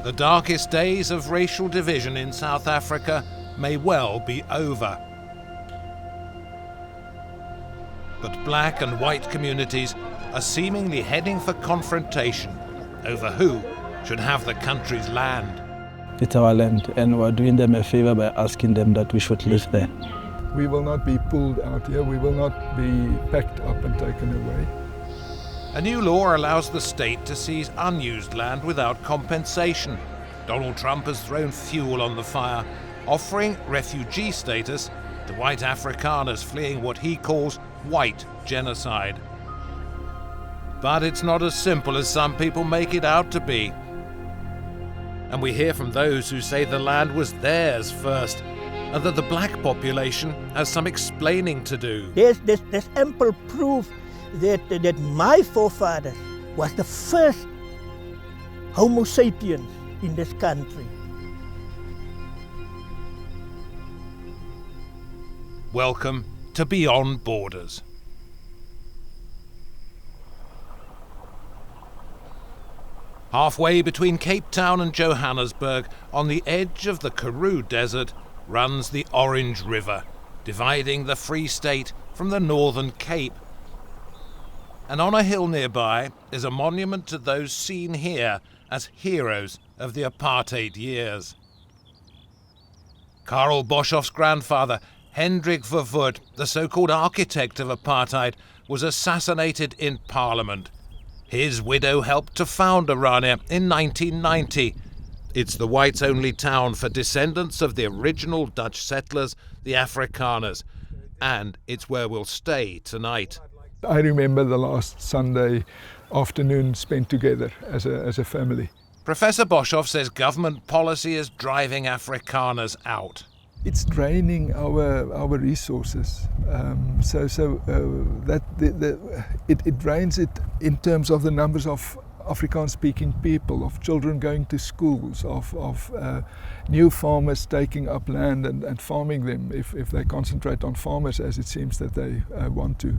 The darkest days of racial division in South Africa may well be over. But black and white communities are seemingly heading for confrontation over who should have the country's land. It's our land, and we're doing them a favor by asking them that we should live there. We will not be pulled out here, we will not be packed up and taken away. A new law allows the state to seize unused land without compensation. Donald Trump has thrown fuel on the fire, offering refugee status to white Afrikaners fleeing what he calls white genocide. But it's not as simple as some people make it out to be. And we hear from those who say the land was theirs first, and that the black population has some explaining to do. There's ample proof that my forefather was the first Homo sapiens in this country. Welcome to Beyond Borders. Halfway between Cape Town and Johannesburg, on the edge of the Karoo Desert, runs the Orange River, dividing the Free State from the Northern Cape. And on a hill nearby is a monument to those seen here as heroes of the apartheid years. Karel Boshoff's grandfather, Hendrik Verwoerd, the so-called architect of apartheid, was assassinated in Parliament. His widow helped to found Orania in 1990. It's the whites-only town for descendants of the original Dutch settlers, the Afrikaners, and it's where we'll stay tonight. I remember the last Sunday afternoon spent together as a family. Professor Boshoff says government policy is driving Afrikaners out. It's draining our resources, it drains it in terms of the numbers of Afrikaans-speaking people, of children going to schools, of new farmers taking up land and farming them if they concentrate on farmers, as it seems that they want to.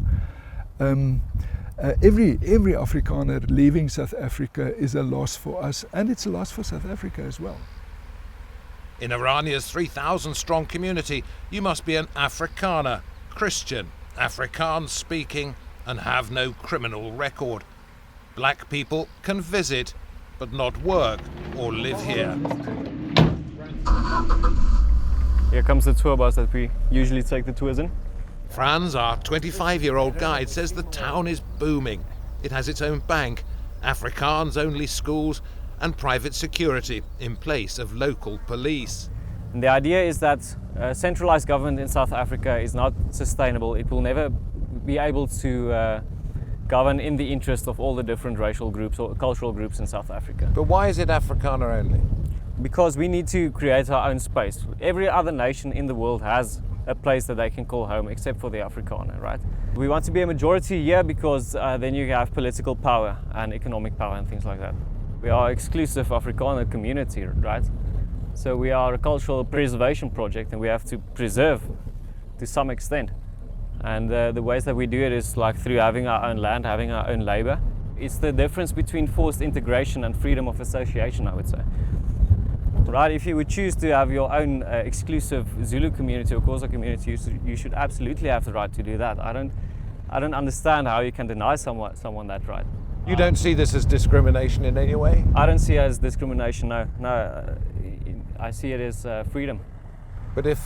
Every Afrikaner leaving South Africa is a loss for us, and it's a loss for South Africa as well. In Orania's 3,000-strong community, you must be an Afrikaner, Christian, Afrikaans-speaking, and have no criminal record. Black people can visit, but not work or live here. Here comes the tour bus that we usually take the tours in. Franz, our 25-year-old guide, says the town is booming. It has its own bank, Afrikaans-only schools, and private security in place of local police. And the idea is that centralized government in South Africa is not sustainable. It will never be able to govern in the interest of all the different racial groups or cultural groups in South Africa. But why is it Afrikaner only? Because we need to create our own space. Every other nation in the world has a place that they can call home, except for the Afrikaner, right? We want to be a majority here because then you have political power and economic power and things like that. We are exclusive Afrikaner community, right? So we are a cultural preservation project, and we have to preserve to some extent. And the ways that we do it is like through having our own land, having our own labor. It's the difference between forced integration and freedom of association, I would say. Right, if you would choose to have your own exclusive Zulu community or Xhosa community, you should absolutely have the right to do that. I don't understand how you can deny someone that right. You don't see this as discrimination in any way? I don't see it as discrimination, no. I see it as freedom. But if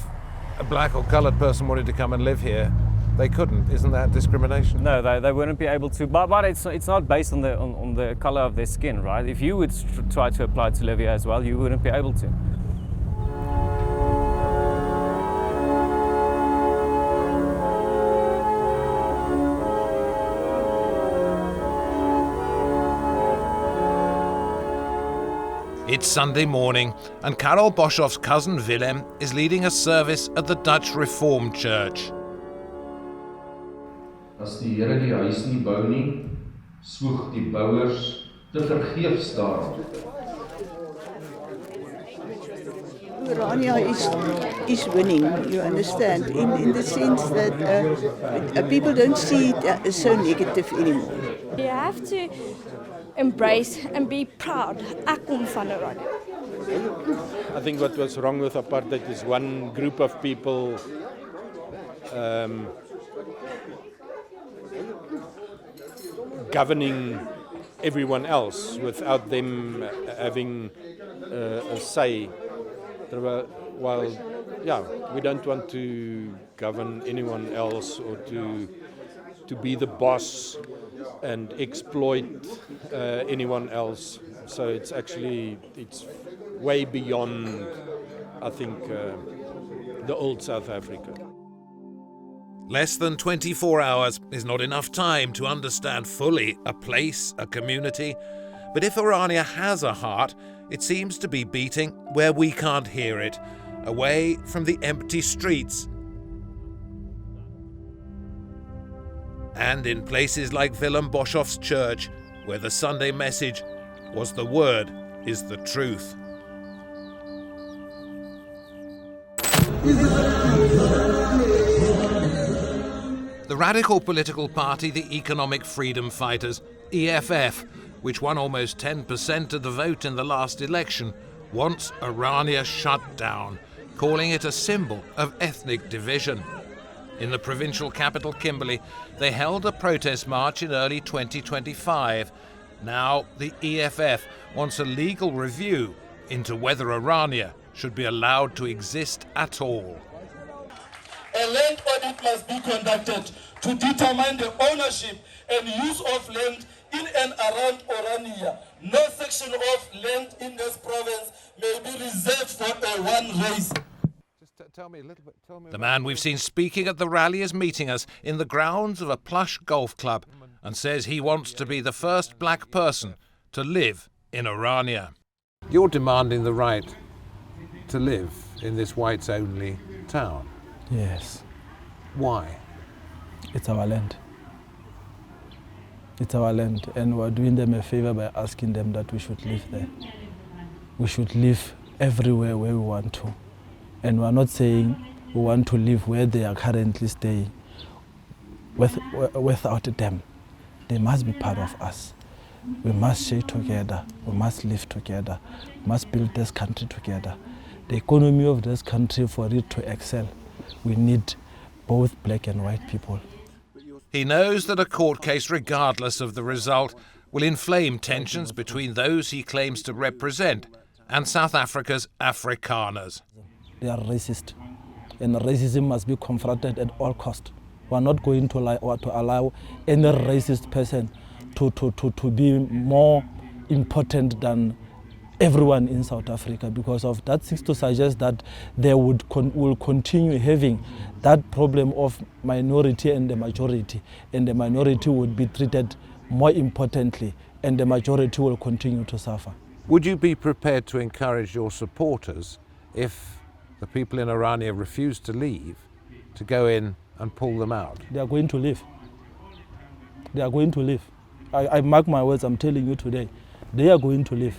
a black or coloured person wanted to come and live here, they couldn't. Isn't that discrimination? No, they wouldn't be able to. But it's not based on the colour of their skin, right? If you would try to apply to live here as well, you wouldn't be able to. It's Sunday morning, and Karel Boshoff's cousin Willem is leading a service at the Dutch Reformed Church. As die Here die huis nie bou nie, swoeg die bouers te vergeefs daarop. Orania is winning, you understand, in the sense that people don't see it as so negative anymore. You have to embrace and be proud. Ek kom van Orania. I think what was wrong with apartheid is one group of people governing everyone else without them having a say. While, we don't want to govern anyone else or to be the boss and exploit anyone else. So it's way beyond, I think, the old South Africa. Less than 24 hours is not enough time to understand fully a place, a community. But if Orania has a heart, it seems to be beating where we can't hear it, away from the empty streets. And in places like Willem Boshoff's church, where the Sunday message was the word is the truth. The radical political party, the Economic Freedom Fighters, EFF, which won almost 10% of the vote in the last election, wants Orania shut down, calling it a symbol of ethnic division. In the provincial capital, Kimberley, they held a protest march in early 2025. Now the EFF wants a legal review into whether Orania should be allowed to exist at all. A land audit must be conducted to determine the ownership and use of land in and around Orania. No section of land in this province may be reserved for a one race. The man we've seen speaking at the rally is meeting us in the grounds of a plush golf club and says he wants to be the first black person to live in Orania. You're demanding the right to live in this whites-only town. Yes. Why? It's our land. It's our land, and we're doing them a favor by asking them that we should live there. We should live everywhere where we want to. And we're not saying we want to live where they are currently staying without them. They must be part of us. We must stay together. We must live together. We must build this country together. The economy of this country, for it to excel, we need both black and white people. He knows that a court case, regardless of the result, will inflame tensions between those he claims to represent and South Africa's Afrikaners. They are racist, and racism must be confronted at all costs. We are not going to allow any racist person to be more important than everyone in South Africa, because of that seems to suggest that they will continue having that problem of minority and the minority would be treated more importantly, and the majority will continue to suffer. Would you be prepared to encourage your supporters, if the people in Orania refuse to leave, to go in and pull them out? They are going to leave. They are going to leave. I mark my words, I'm telling you today. They are going to leave.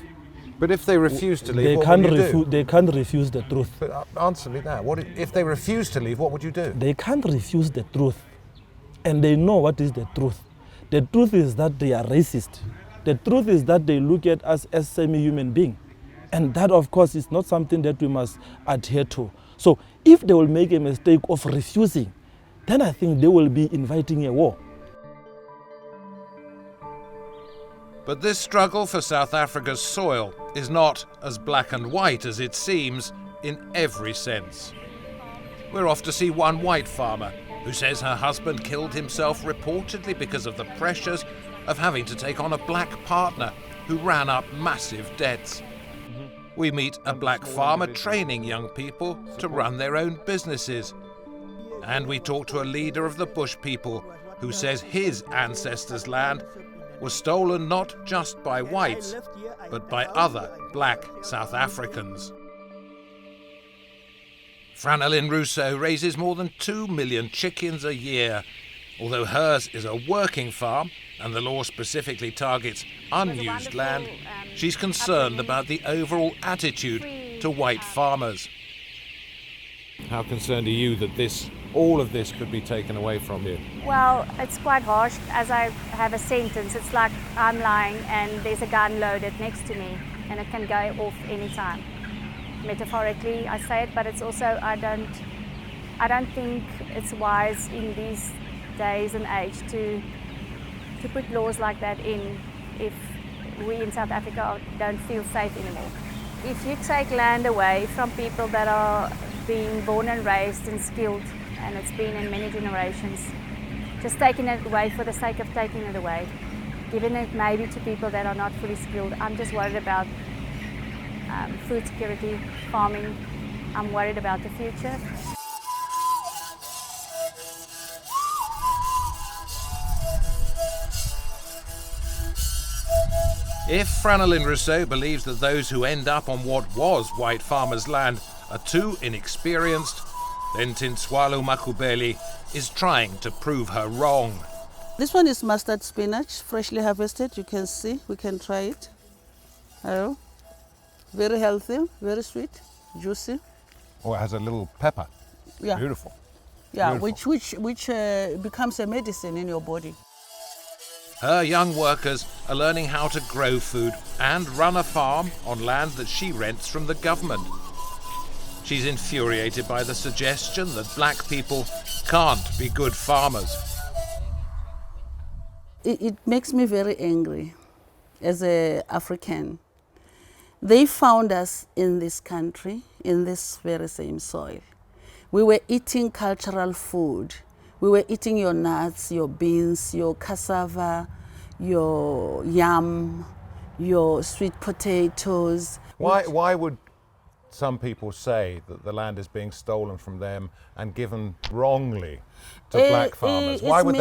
But if they refuse to leave, what would you do? They can't refuse the truth. But answer me that. If they refuse to leave, what would you do? They can't refuse the truth. And they know what is the truth. The truth is that they are racist. The truth is that they look at us as semi-human beings. And that, of course, is not something that we must adhere to. So if they will make a mistake of refusing, then I think they will be inviting a war. But this struggle for South Africa's soil is not as black and white as it seems in every sense. We're off to see one white farmer who says her husband killed himself reportedly because of the pressures of having to take on a black partner who ran up massive debts. We meet a black farmer training young people to run their own businesses. And we talk to a leader of the bush people who says his ancestors' land was stolen not just by whites, but by other black South Africans. Franelyn Rousseau raises more than 2 million chickens a year. Although hers is a working farm and the law specifically targets unused land, she's concerned about the overall attitude to white farmers. How concerned are you that all of this could be taken away from you? Well, it's quite harsh. As I have a sentence, it's like I'm lying and there's a gun loaded next to me and it can go off anytime. Metaphorically, I say it, but it's also, I don't think it's wise in these days and age to put laws like that in if we in South Africa don't feel safe anymore. If you take land away from people that are being born and raised and skilled, and it's been in many generations, just taking it away for the sake of taking it away, giving it maybe to people that are not fully skilled. I'm just worried about food security, farming. I'm worried about the future. If Franelin Rousseau believes that those who end up on what was white farmers' land are too inexperienced, then Tintswalo Makhubele is trying to prove her wrong. This one is mustard spinach, freshly harvested. You can see, we can try it. Oh, very healthy, very sweet, juicy. Oh, it has a little pepper. Yeah. Beautiful. Yeah, Beautiful. which becomes a medicine in your body. Her young workers are learning how to grow food and run a farm on land that she rents from the government. She's infuriated by the suggestion that black people can't be good farmers. It makes me very angry as an African. They found us in this country, in this very same soil. We were eating cultural food. We were eating your nuts, your beans, your cassava, your yam, your sweet potatoes. Why would some people say that the land is being stolen from them and given wrongly to black farmers? Why would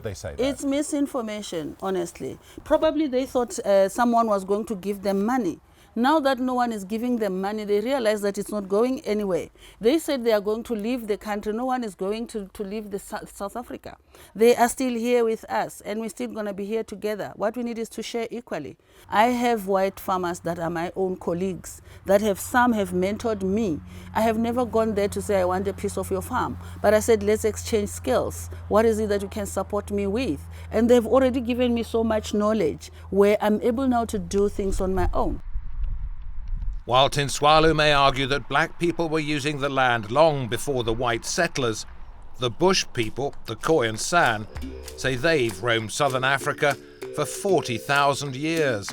they say that? It's misinformation, honestly. Probably they thought someone was going to give them money. Now that no one is giving them money, they realize that it's not going anywhere. They said they are going to leave the country. No one is going to leave South Africa. They are still here with us, and we're still going to be here together. What we need is to share equally. I have white farmers that are my own colleagues, some have mentored me. I have never gone there to say, I want a piece of your farm. But I said, let's exchange skills. What is it that you can support me with? And they've already given me so much knowledge where I'm able now to do things on my own. While Tintswalo may argue that black people were using the land long before the white settlers, the bush people, the Khoi and San, say they've roamed southern Africa for 40,000 years.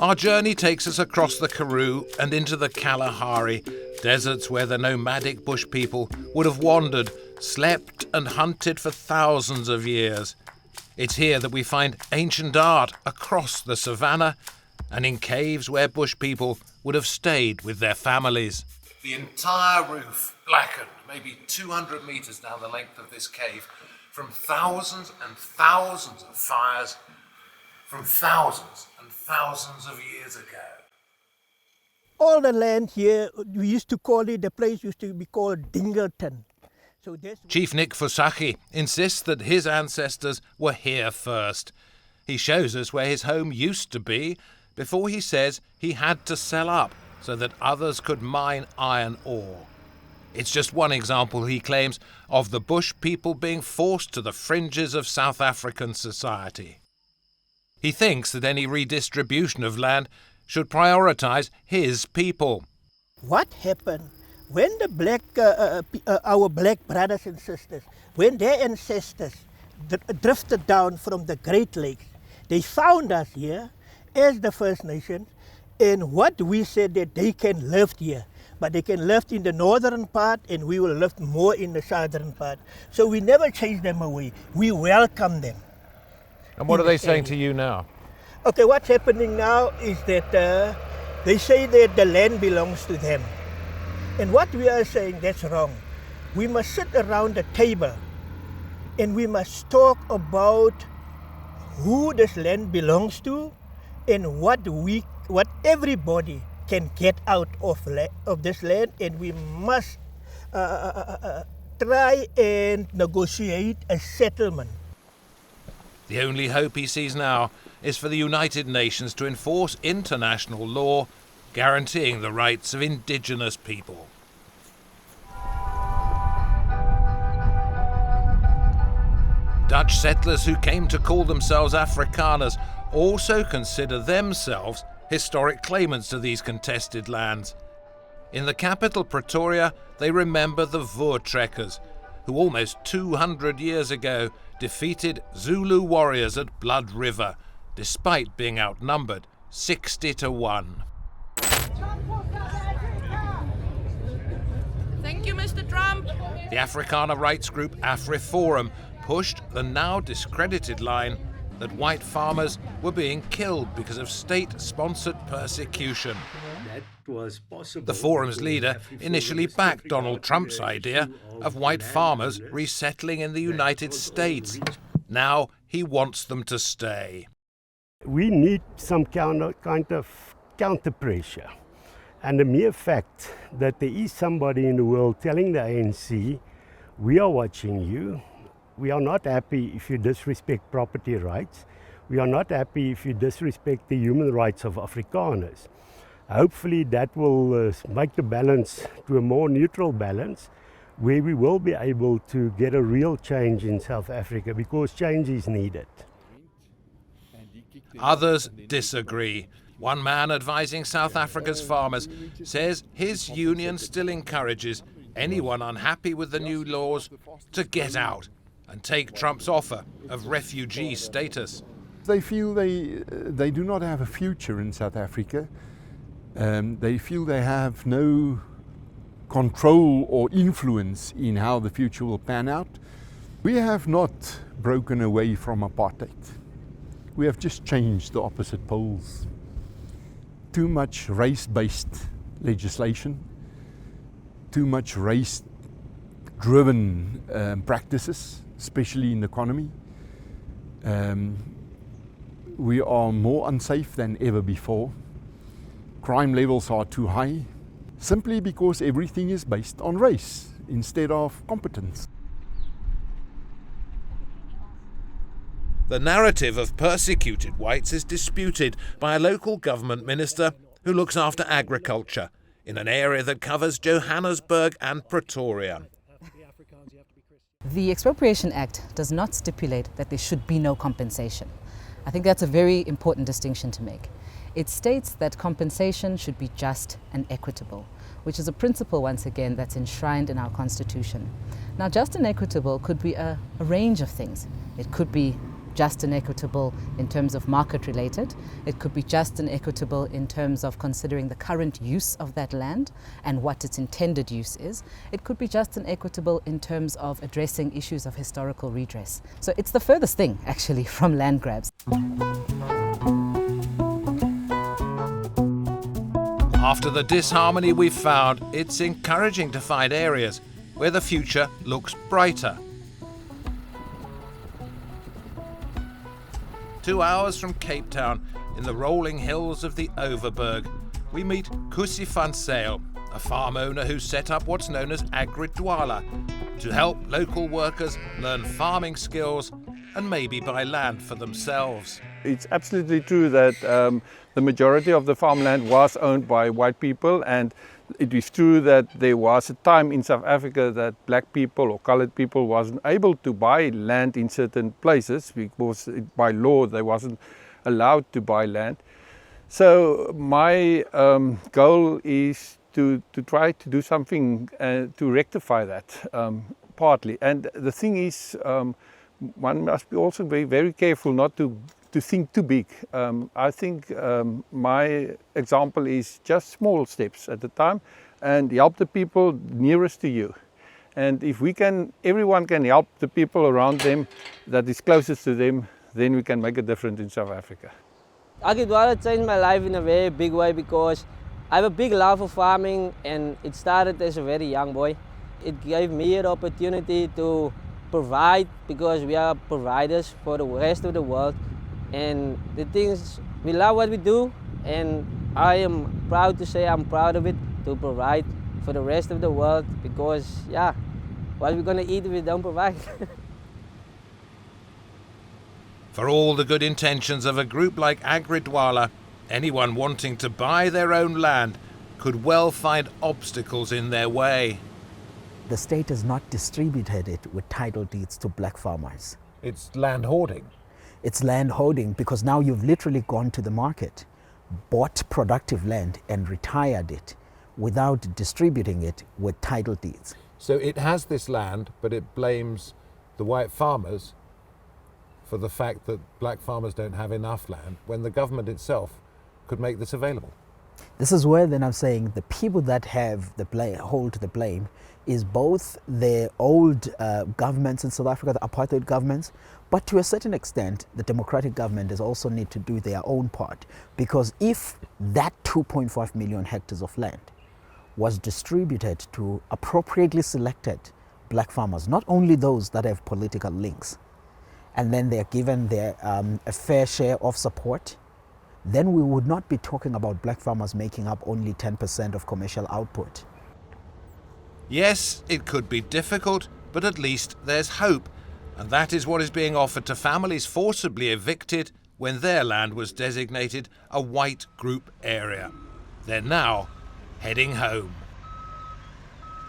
Our journey takes us across the Karoo and into the Kalahari, deserts where the nomadic bush people would have wandered, slept and hunted for thousands of years. It's here that we find ancient art across the savannah and in caves where bush people would have stayed with their families. The entire roof blackened, maybe 200 metres down the length of this cave, from thousands and thousands of fires, from thousands and thousands of years ago. All the land here, we used to call it, the place used to be called Dingleton. Chief Nick Fusaki insists that his ancestors were here first. He shows us where his home used to be before he says he had to sell up so that others could mine iron ore. It's just one example, he claims, of the bush people being forced to the fringes of South African society. He thinks that any redistribution of land should prioritise his people. What happened? When the our black brothers and sisters, when their ancestors drifted down from the Great Lakes, they found us here as the First Nations, and what we said that they can live here, but they can live in the northern part and we will live more in the southern part. So we never chase them away. We welcome them. And what are they saying to you now? Okay, what's happening now is that they say that the land belongs to them. And what we are saying, that's wrong. We must sit around the table and we must talk about who this land belongs to and what everybody can get out of this land, and we must try and negotiate a settlement. The only hope he sees now is for the United Nations to enforce international law guaranteeing the rights of indigenous people. Dutch settlers who came to call themselves Afrikaners also consider themselves historic claimants to these contested lands. In the capital, Pretoria, they remember the Voortrekkers, who almost 200 years ago defeated Zulu warriors at Blood River, despite being outnumbered 60-1. Thank you, Mr. Trump. The Afrikaner rights group AfriForum pushed the now discredited line that white farmers were being killed because of state-sponsored persecution. The forum's leader initially backed Donald Trump's idea of white farmers resettling in the United States. Now he wants them to stay. We need some kind of counter pressure. And the mere fact that there is somebody in the world telling the ANC, we are watching you, we are not happy if you disrespect property rights, we are not happy if you disrespect the human rights of Afrikaners. Hopefully that will make the balance to a more neutral balance, where we will be able to get a real change in South Africa, because change is needed. Others disagree. One man advising South Africa's farmers says his union still encourages anyone unhappy with the new laws to get out and take Trump's offer of refugee status. They feel they do not have a future in South Africa. They feel they have no control or influence in how the future will pan out. We have not broken away from apartheid. We have just changed the opposite poles. Too much race-based legislation, too much race-driven practices, especially in the economy. We are more unsafe than ever before. Crime levels are too high, simply because everything is based on race instead of competence. The narrative of persecuted whites is disputed by a local government minister who looks after agriculture in an area that covers Johannesburg and Pretoria. The Expropriation Act does not stipulate that there should be no compensation. I think that's a very important distinction to make. It states that compensation should be just and equitable, which is a principle, once again, that's enshrined in our Constitution. Now, just and equitable could be a range of things. It could be just and equitable in terms of market related. It could be just and equitable in terms of considering the current use of that land and what its intended use is. It could be just and equitable in terms of addressing issues of historical redress. So it's the furthest thing, actually, from land grabs. After the disharmony we've found, it's encouraging to find areas where the future looks brighter. 2 hours from Cape Town, in the rolling hills of the Overberg, we meet Kusi van Zyl, a farm owner who set up what's known as Agri-Dwala to help local workers learn farming skills and maybe buy land for themselves. It's absolutely true that the majority of the farmland was owned by white people, and it is true that there was a time in South Africa that black people or colored people wasn't able to buy land in certain places because by law they wasn't allowed to buy land. So my goal is to try to do something to rectify that partly. And the thing is, one must be also be very careful not to think too big. I think my example is just small steps at a time and help the people nearest to you. And if everyone can help the people around them that is closest to them, then we can make a difference in South Africa. Agri-Dwala changed my life in a very big way because I have a big love for farming, and it started as a very young boy. It gave me an opportunity to provide, because we are providers for the rest of the world. And the things, we love what we do, and I am proud to say I'm proud of it, to provide for the rest of the world, because yeah, what are we going to eat if we don't provide? For all the good intentions of a group like Agridwala, anyone wanting to buy their own land could well find obstacles in their way. The state has not distributed it with title deeds to black farmers. It's land hoarding. It's land hoarding because now you've literally gone to the market, bought productive land and retired it without distributing it with title deeds. So it has this land, but it blames the white farmers for the fact that black farmers don't have enough land when the government itself could make this available. This is where then I'm saying the people that have the blame, hold the blame is both the old governments in South Africa, the apartheid governments, but to a certain extent, the democratic government does also need to do their own part. Because if that 2.5 million hectares of land was distributed to appropriately selected black farmers, not only those that have political links, and then they're given their, a fair share of support, then we would not be talking about black farmers making up only 10% of commercial output. Yes, it could be difficult, but at least there's hope. And that is what is being offered to families forcibly evicted when their land was designated a white group area. They're now heading home.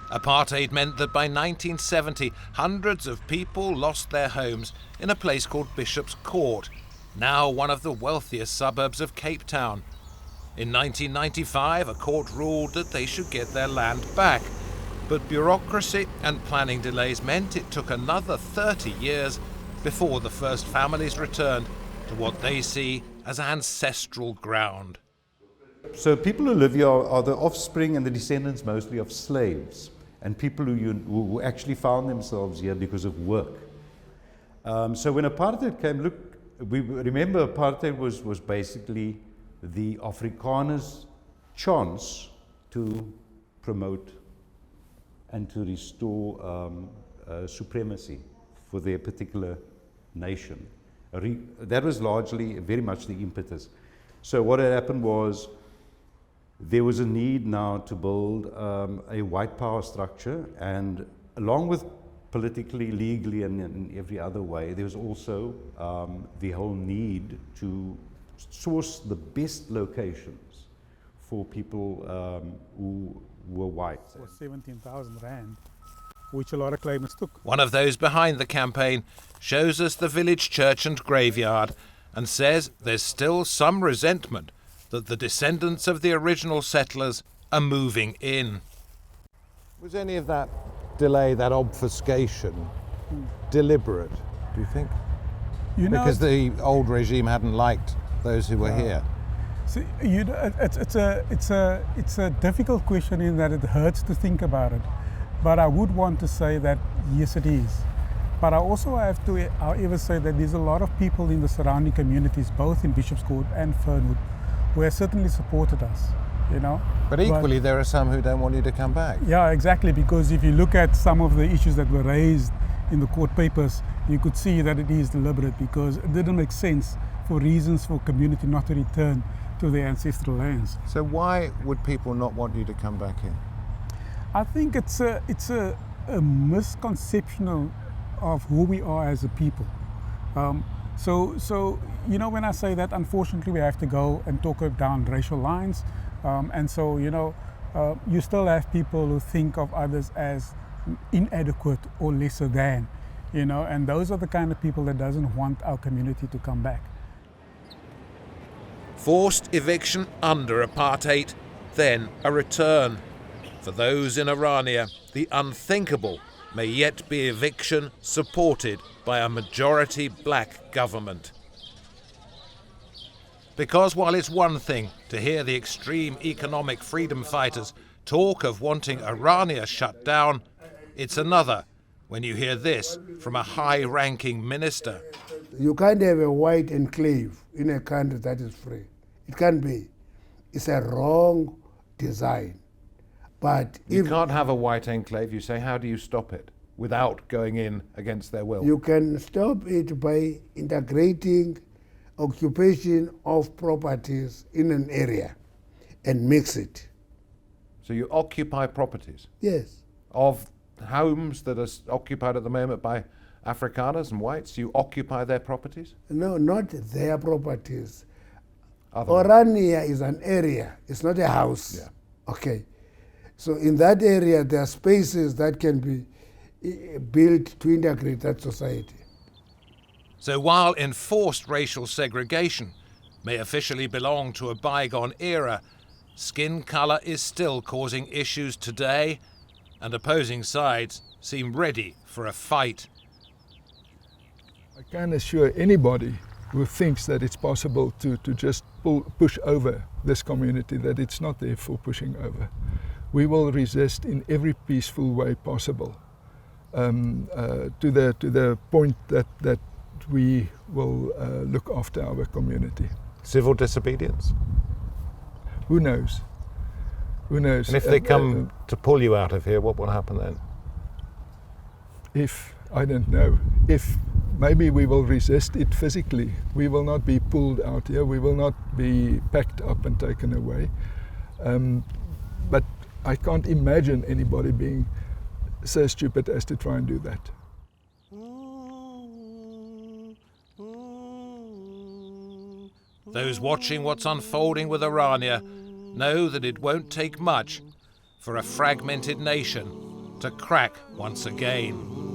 Apartheid meant that by 1970, hundreds of people lost their homes in a place called Bishop's Court, now one of the wealthiest suburbs of Cape Town. In 1995, a court ruled that they should get their land back, but bureaucracy and planning delays meant it took another 30 years before the first families returned to what they see as ancestral ground. So people who live here are the offspring and the descendants mostly of slaves and people who actually found themselves here because of work. So when apartheid came, look, we remember apartheid was basically the Afrikaners' chance to promote and to restore supremacy for their particular nation. That was largely, very much the impetus. So what had happened was there was a need now to build a white power structure, and along with politically, legally, and in every other way, there was also the whole need to source the best locations for people who were white. 17,000 rand, which a lot of claimants took. One of those behind the campaign shows us the village church and graveyard and says there's still some resentment that the descendants of the original settlers are moving in. Was any of that delay, that obfuscation, deliberate, do you think? Because the old regime hadn't liked those who were here. See, it's a difficult question in that it hurts to think about it. But I would want to say that yes, it is. But I also have to, however, say that there's a lot of people in the surrounding communities, both in Bishop's Court and Fernwood, who have certainly supported us, you know. But equally, there are some who don't want you to come back. Yeah, exactly, because if you look at some of the issues that were raised in the court papers, you could see that it is deliberate, because it didn't make sense for reasons for community not to return to their ancestral lands. So why would people not want you to come back here? I think it's a misconception of who we are as a people. So you know, when I say that, unfortunately we have to go and talk down racial lines, and so you still have people who think of others as inadequate or lesser than, and those are the kind of people that doesn't want our community to come back. Forced eviction under apartheid, then a return. For those in Orania, the unthinkable may yet be eviction supported by a majority black government. Because while it's one thing to hear the extreme economic freedom fighters talk of wanting Orania shut down, it's another when you hear this from a high-ranking minister. You can't have a white enclave in a country that is free. It can't be. It's a wrong design. But you can't have a white enclave, you say. How do you stop it without going in against their will? You can stop it by integrating occupation of properties in an area and mix it. So you occupy properties? Yes. Of homes that are occupied at the moment by Afrikaners and whites, you occupy their properties? No, not their properties. Other Orania is an area, it's not a house. Yeah. Okay. So in that area, there are spaces that can be built to integrate that society. So while enforced racial segregation may officially belong to a bygone era, skin colour is still causing issues today, and opposing sides seem ready for a fight. I can assure anybody who thinks that it's possible to just push over this community that it's not there for pushing over. We will resist in every peaceful way possible to the point that we will look after our community. Civil disobedience? Who knows? Who knows? And if they come to pull you out of here, what will happen then? If, I don't know. If, maybe we will resist it physically. We will not be pulled out here. We will not be packed up and taken away. But I can't imagine anybody being so stupid as to try and do that. Those watching what's unfolding with Orania know that it won't take much for a fragmented nation to crack once again.